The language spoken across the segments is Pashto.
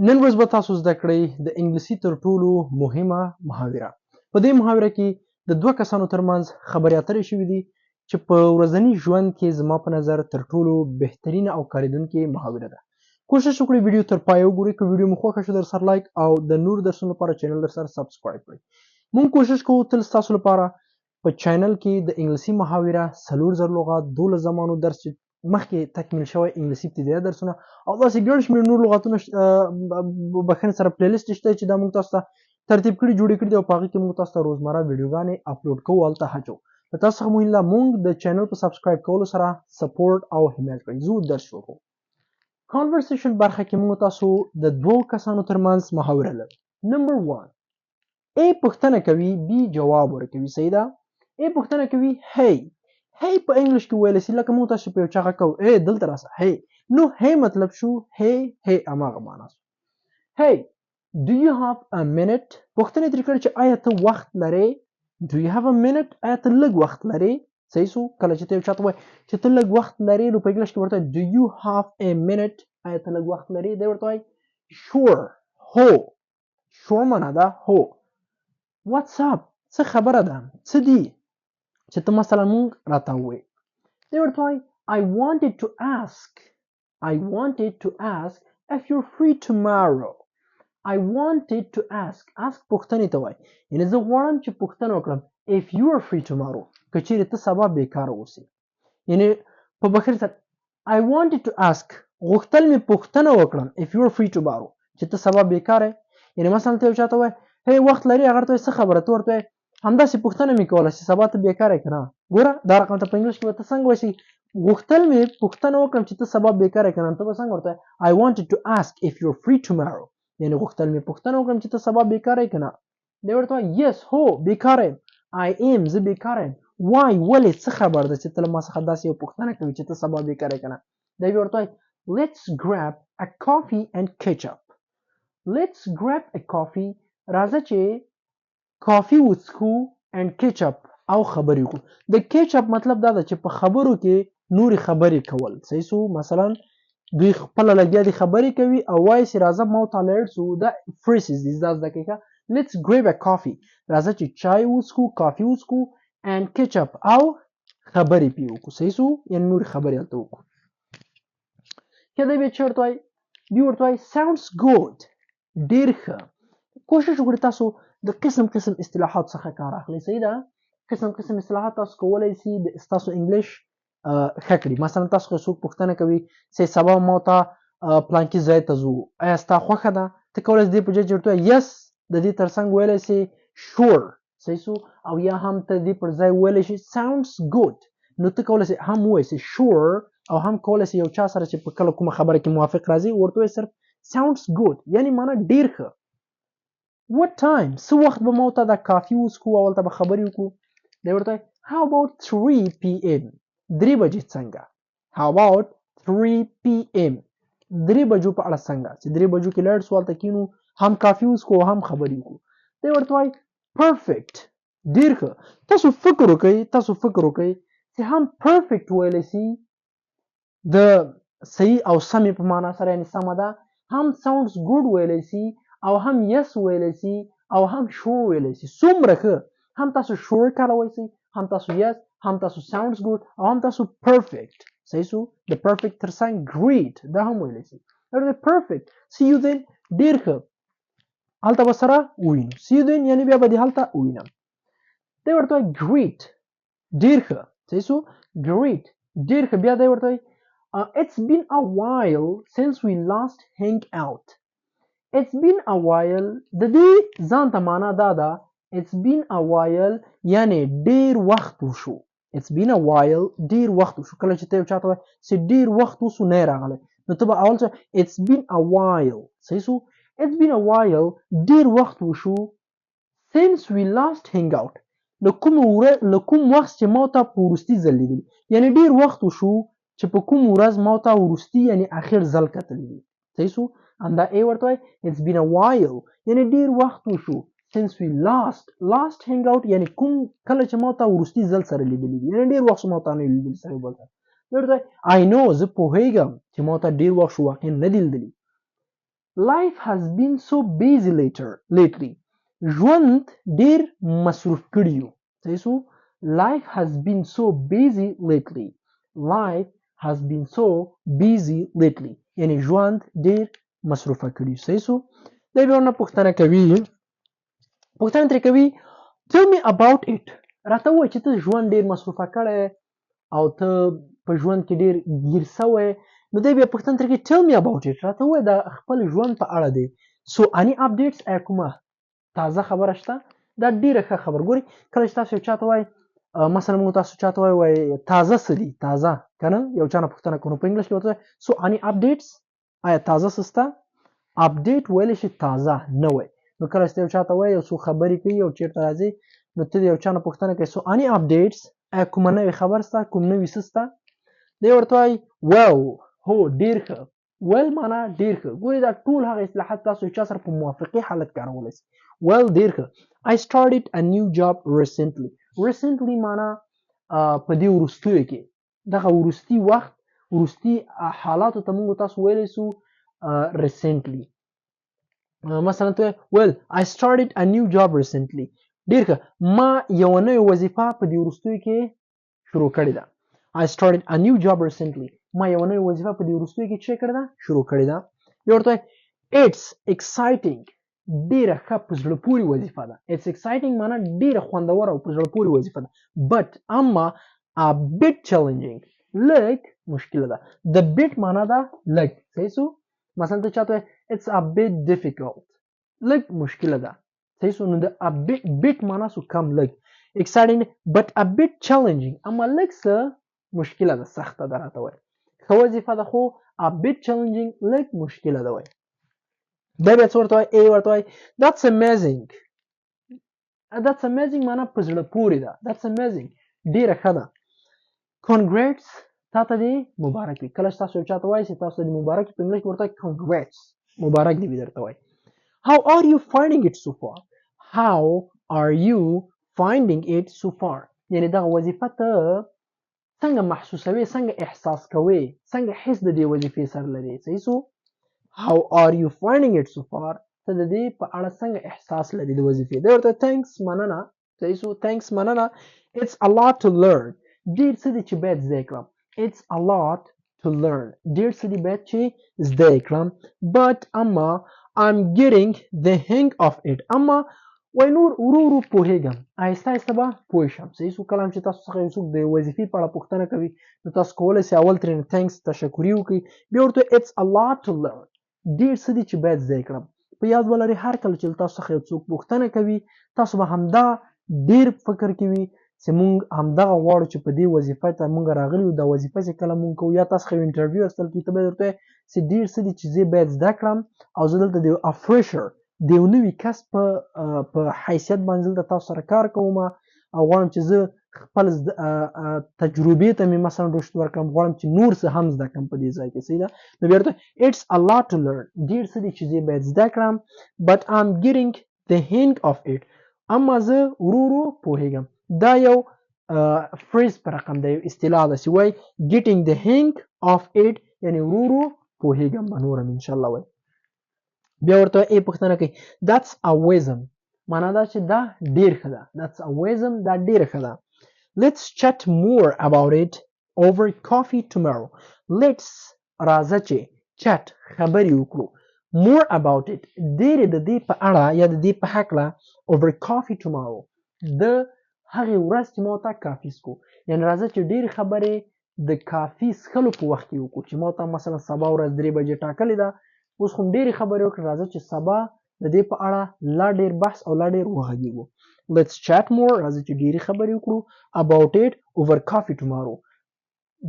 نن ورځ به تاسو زده کړئ د انګلیسي تر ټولو مهمه محاوره. په دې محاوره کې د دوه کسانو ترمنځ خبرې اترې شوې دي چې په ورځني ژوند کې زما په نظر تر ټولو بهترینه او کارېدونکې محاوره ده. کوشش وکړئ ویډیو تر پایه وګورئ. که ویډیو مو خوښه شو در سره لایک او د نور درسونو لپاره چینل در سره سبسکرایب کړئ. مونږ کوشش کوو تل ستاسو لپاره په چینل کې د انګلیسي محاوره 4000 لغات 12 زمانو درس چې مخکې تکمیل شوی انګلیسي ابتدایي درسونه او داسې ګڼ شمېر نور لغاتونه بخښنې سره پلی لیست شته چې دا موږ تاسو ته ترتیب کړي جوړې کړي دي او په هغې کې موږ تاسو ته روزمره ویډیوګانې اپلوډ کوو. هلته هڅو له تاسو څخه مهم ده موږ د چینل په سبسکرایب کولو سره سپورټ او حمایت کړئ. زه درس شروع کوم. کانورسیشن برخه کې موږ تاسو د دوو کسانو ترمنځ محاوره لرو. نمبر 1 A پوښتنه کوي B جواب ورکوي. صحیح ده؟ A پوښتنه کوي هی هی په انګلیش کې ویلی سي لکه موږ تاسو په یو چا غږ کوو ای دلته راسه هی نو هی مطلب شو هی هی هماغه معنا شو. هی do you have a minute پوښتنه ترې کړې چې آیا ته وخت لرې. do you have a minute آیا ته لږ وخت لرې. صحیح شو. کله چې ته یو چا ته وایي چې ته لږ وخت لرې نو په انګلیش کې ورته do you have a minute آیا ته لږ وخت لرې دی ورته وایي sure هو. sure معنا ده هو. what's up څه خبره ده څه دي چې ته مثلا مونږ راته ووایې دی ورته وایي I wanted to ask if you're free tomorrow. I wanted to ask پوښتنې ته وایي یعنې زه غواړم چې پوښتنه وکړم if you are free tomorrow که چیرې ته سبا بیکاره اوسې یعنې په بخیر سره I wanted to ask غوښتل مې پوښتنه وکړم if you are free tomorrow چې ته سبا بیکاره یعنې مثلا ته یو چا ته وایي هی وخت لري هغه ته څه خبره ته ورته وایي همداسې پوښتنه مې کوله چې سبا ته بیکاره یې که نه. ګوره دا رقم ته په انګلیش کې به ته څنګه وایي غوښتل مې پوښتنه وکړم چې ته سبا بیکاره یې که نه ته به څنګه ورته وایي I wanted to ask if you're free tomorrow یعنې غوښتل مې پوښتنه وکړم چې ته سبا بیکاره یې که نه. دی ورته وایي yes هو بیکاره یم I am زه بیکاره یم why ولې څه خبر ده چې ته له ما څخه داسې یو پوښتنه کوي چې ته سبا بیکاره یې که نه. دی ورته وایي let's grab a coffee and catch up. let's grab a coffee راځه چې کافي وڅښو and catch up او خبرې وکړو. د catch up مطلب دا ده چې په خبرو کې نورې خبرې کول. صحیح شو. مثلا دوی خپله لګیا دي خبرې کوي او وایي چې راځه ما ورته لاړ شو. دا phrases دي دا زده کړئ. let's grab a coffee راځه چې چای وڅښو کافي وڅښو and catch up او خبرې پې وکړو. صحیح شو. یعنې نورې خبرې هلته وکړو. که دی بیا چې ورته وایي بیا ورته وایي sounds good ډېر ښه. کوشش وکړئ تاسو د قسم قسم اصطلاحات څخه کار اخلئ. صحیح ده. قسم قسم اصطلاحات تاسو کولی شي د ستاسو انګلیش ښه کړي. مثلا تاسو که څوک پوښتنه کوي چې سبا ما ته پلانکي ځای ته ځو آیا ستا خوښه ده ته کولی شې دې په ځای چې ورته وایي یس د دې تر څنګ ویلی شي شور. صحیح شو. او یا هم ته دې پر ځای ویلی شي sounds good نو ته کولی شي هم ووایي شي شور او هم کولی شي یو چا سره چې په کله کومه خبره کې موافق راځي ورته وایي صرف sounds good یعنې معنا ډېر ښه. what time څه وخت به ما ورته دا کافي وڅښو او هلته به خبرې وکړو. دی ورته وایي how about 3 PM 3 بجې څنګه. how about 3 PM 3 بجو په اړه څنګه چې 3 بجو کې لاړ شو هلته کینو هم کافي وڅښو او هم خبرې وکړو. دی ورته وایي perfect ډېر ښه. تاسو فکر وکړئ چې هم perfect ویلی شي د صحیح او سمې په معنا سره یعنې سمه ده هم sounds good ویلی شي او هم yes ویلی شي او هم sure ویلی شي. څومره ښه. هم تاسو sure کارولی شئ هم تاسو yes هم تاسو sounds good او هم تاسو perfect. صحیح شو. د perfect تر څنګ great دا هم ویلی شي. perfect see you then ډېر ښه هلته به سره ووینو. see you then یعنې بیا به دې هلته ووینم. دی ورته وایي great ډېر ښه. صحیح شو. great ډېر ښه. بیا دی ورته وایي it's been a while since we last hang out. it's been a while د دې ځان ته معنا دا ده it's been a while یعنې ډېر وخت وشو. it's been a while ډېر وخت وشو. کله چې ته یو چا ته وایي چې ډېر وخت وشو نه یې راغلی نو ته به اول څه it's been a while. صحیح شو. it's been a while ډېر وخت وشو since we last hang out له کوم وخت چې ما ته په وروستي ځل لیدلي یعنې ډېر وخت وشو چې په کوم ورځ ما ته وروستي یعنې اخر ځل کتلی دي. صحیح شو. همدا ای ورته وایي it's been a while یعنې ډېر وخت وشو since we last hang out یعنې کوم کله چې ما ته وروستي ځل سره لیدلي دي یعنې ډېر وخت ما ته نه لیدلي سره بل سره. ورته I know زه پوهیږم چې ما ته ډېر وخت شو واقعا نه دي لیدلي life has been so busy lately ژوند ډیر مصروف کړی یو صحیح سو life has been so busy lately life has been so busy lately یعنی ژوند ډیر مصروفه کړی صحیح سو دا به نه پوښتنه کوي پوښتنه ترې کوي tell me about it راته وایي چې ته ژوند ډیر مصروفه کړی او ته په ژوند کې ډیر ګیر سوی نو دی بیا پوښتنه ترې کوي tell me about it راته وایي د خپل ژوند په اړه دی so any updates آیا کومه تازه خبره شته دا ډیره ښه خبر ګوري کله چې تاسو یو چاته وایي مثلا موږ تاسو چاته وایي تازه څه دي تازه کنه یو چا نه پوښتنه کوو په انګلیش کې ورته so any updates آیا تازه څه شته اپډیټ ویلی شي تازه نه وي نو کله چې یو چاته وایي یو څو خبرې کوي او چیرته راځي نو ته د یو چا نه پوښتنه کوي so any updates آیا کومه نوې خبر شته کوم نوي څه شته دی ورته وایي well هو ډیر ښه well معنا ډیر ښه ګورې دا ټول هغه اصطلاحات تاسو چا سره په موافقي حالت کارولی شئ well ډیر ښه I started a new job recently معنا په دې وروستیو کې دغه وروستي وخت وروستي حالاتو ته موږ تاسو ویلی شو recently مثلا ته well I started a new job recently ډیر ښه ما یو نوې وظیفه په دې وروستیو کې شروع کړې ده I started a new job recently ما یو نوې وظیفه په دې وروستیو کې چې کړې ده شروع کړې ده بیا ورته it's exciting ډیره ښه په زړه پورې وظیفه ده it's exciting معنا ډیره خوندوره او په زړه پورې وظیفه ده but اما a bit challenging لږ مشکله ده the bit معنا ده لږ صحیح سو مثلا ته چاته it's a bit difficult لږ مشکله ده صحیح سو نو د a bit معنا سو کم لږ exciting but a bit challenging اما لږ څه مشکله ده سخته ده راته وایي ښه وظیفه ده خو a bit challenging لږ مشکله ده وایي دا بیا څه ورته وایي A ورته وایي that's amazing معنا په زړه پورې ده that's amazing ډیره ښه ده congrats تا ته دې مبارک وي کله چې تاسو یو چاته وایئ چې تاسو ته دې مبارک وي په انګلیش کې ورته وایي congrats مبارک دې وي درته وایي how are you finding it so far یعنې دغه وظیفه ته څنګه محسوسوي څنګه احساس کوي څنګه حس د دې وظیفې سره لري صحیح سو how are you finding it so far ته د دې په اړه څنګه احساس لري د وظیفې دی ورته thanks مننه صحیح سو thanks مننه it's a lot to learn ډیر څه دي چې باید زده کړم it's a lot to learn ډیر څه دي باید چې زده کړم but اما I'm getting the hang of it اما وای نور ورو پوهیږم آهسته آهسته به پوه شم صحیح سو کله چې تاسو څخه یو څوک د وظیفې په اړه پوښتنه کوي نو تاسو کولی شئ اول ترېنه thanks تشکري وکړئ بیا ورته it's a lot to learn ډیر څه دي چې باید زده کړم په یاد ولرئ هر کله چې تاسو څخه یو څوک پوښتنه کوي تاسو به همدا ډیر فکر کوي چې مونږ همدغه غواړو چې په دې وظیفه ته مونږ راغلي یو دا وظیفه چې کله مونږ کوو یا تاسو یو انټرویو اخیستل کېږي ته به درته وایي چې ډیر څه دي چې زه باید زده کړم او زه دلته د فرشر د یو نوي کس په حیثیت باندې دلته تاسو سره کار کوم او غواړم چې زه خپل تجربې ته مې مثلا رشد ورکړم غواړم چې نور څه هم زده کړم په دې ځای کې صحیح ده نو بیا ورته it's a lot to learn ډیر څه دي چې زه باید زده کړم but I'm getting the hang of it اما زه ورو پوهیږم دا یو فریز پر رقم دی اصطلاح ده چې وایي getting the hang of it یعنی ورو پوهیږم به نورم ان شاء الله وایي بیا ورته ای پوښتنه کوي that's a wisdom معنا دا چې دا ډیر ښه ده that's a wisdom دا ډیر ښه ده let's chat more about it over coffee tomorrow let's راځه چې chat خبرې وکړو more about it ډیر د دې په اړه یا د دې په هکله over coffee tomorrow د هغې ورځ چې ما ته کافي څکو یعنې راځه چې ډېرې خبرې د کافي څښلو په وخت کې وکړو چې ما ته مثلا سبا ورځ 3 بجې ټاکلې ده اوس خو ډېرې خبرې وکړو راځه چې سبا د دې په اړه لا ډېر بحث او لا ډېر وغږېږو let's chat more راځه چې ډېرې خبرې وکړو about it over coffee tomorrow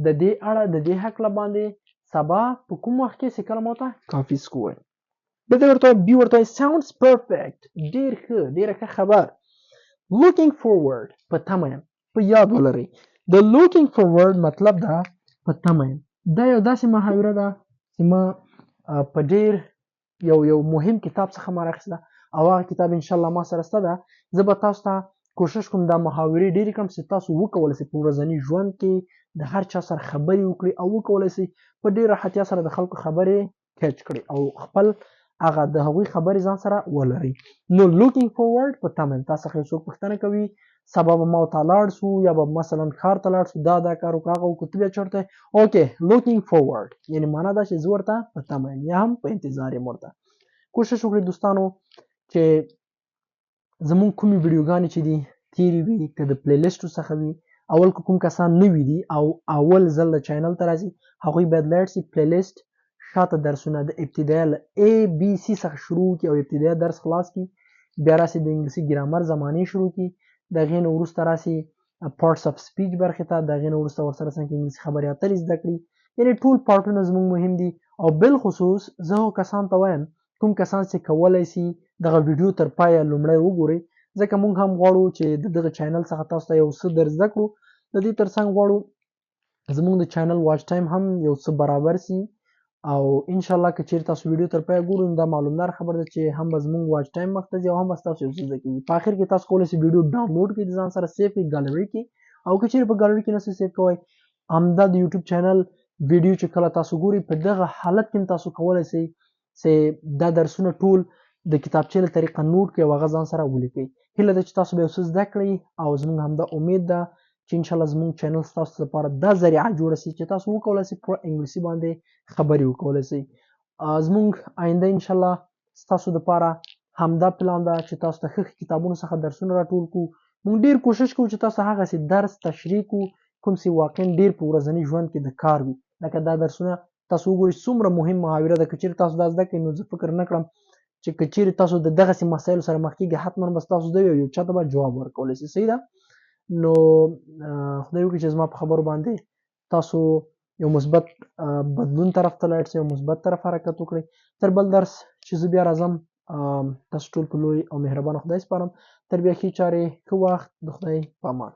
د دې اړه د دې هکله باندې سبا په کوم وخت کې چې کله ما ته کافي څکو بیا ورته sounds perfect ډېر ښه ډېره ښه خبر looking forward په تمه یم په یاد ولرئ د looking forward مطلب ده په تمه یم دا یو داسې محاوره ده چې ما په ډیر یو مهم کتاب څخه ما راخیسته او هغه کتاب ان شاء الله ما سره شته ده زه به تاسو ته کوشش کوم دا محاورې ډېرې کړم چې تاسو وکولی شئ په ورځني ژوند کې د هر چا سره خبرې وکړئ او وکولی شئ په ډېر راحتیا سره د خلکو خبرې کیچ کړئ او خپل هغه د هغوی خبرې ځان سره ولرئ. نو looking forward په تمه یم. تاسو څخه څوک پوښتنه کوي سبا به ما ورته لاړ شو یا به مثلا ښار ته لاړ شو دا کار وکړو هغه وکړو ته بیا چېرته اوکې looking forward یعنې معنا دا چې زه ورته په تمه یم یا هم په انتظار یم ورته. کوشش وکړئ دوستانو چې زمونږ کومې ویډیوګانې چې دي تیرې وي که د پلی لیسټو څخه وي اول که کوم کسان نوي دي او اول ځل د چینل ته راځي هغوی باید لاړ شي پلی لیسټ شاته درسونه د ابتدایه له ABC څخه شروع کړي او ابتدایه درس خلاص کړي بیا راسي د انګلیسي ګرامر زمانې شروع کړي د هغې نه وروسته راسي پارټس اف سپیچ برخې ته د هغې نه وروسته ورسره څنګه انګلیسي خبرې اترې زده کړي یعنې ټول پارټونه زموږ مهم دي او بالخصوص زه هغو کسانو ته وایم کوم کسان چې کولی شي دغه ویډیو تر پایه لومړی وګورئ ځکه موږ هم غواړو چې د دغه چینل څخه تاسو ته یو څه در زده کړو د دې ترڅنګ غواړو زموږ د چینل واچ ټایم هم یو څه برابر سي او ان شاء الله که چیرې تاسو ویډیو تر پایه ګورئ نو دا معلومدار خبره ده چې هم به زموږ واچ ټایم مخته ځي او هم به ستاسو یو څه زده کېږي. په آخر کې تاسو کولی شئ ویډیو ډاونلوډ کړئ د ځان سره سیف کړئ ګالري کې او که چیرې په ګالري کې نشئ سیف کوئ همدا د یوټیوب چینل ویډیو چې کله تاسو ګورئ په دغه حالت کې تاسو کولی شئ چې دا درسونه ټول د کتابچې له طریقه نوټ کړئ او هغه ځان سره ولیکئ. هیله ده چې تاسو به یو څه زده کړئ او زموږ همدا امید ده چې ان شاء الله زموږ چینل ستاسو لپاره دا ذریعه جوړه شي چې تاسو وکولی شئ په انګلیسي باندې خبرې وکولی شئ. زموږ آینده ان شاء الله ستاسو لپاره همدا پلان ده چې تاسو ته ښه کتابونو څخه درسونه راټول کړو. موږ ډیر کوشش کوو چې تاسو هغسې درس تشریح کړو کوم چې واقعا ډیر په ورځني ژوند کې د کار وي لکه دا درسونه تاسو وګورئ څومره مهم محاوره ده که چیرې تاسو دا زده کړئ نو زه فکر نه کړم چې که چیرې تاسو د دغسې مسایلو سره مخ کېږئ حتما به ستاسو زده وي او یو چا ته به جواب ورکولی شئ. صحیح ده نو خدای وکړي چې زما په خبرو باندې تاسو یو مثبت بدلون طرف ته لاړ شئ او مثبت طرف حرکت وکړئ. تر بل درس چې زه بیا راځم تاسو ټول په لوی او مهربانه خدای سپارم. تر بیا ښې چارې ښه وخت د خدای په امان.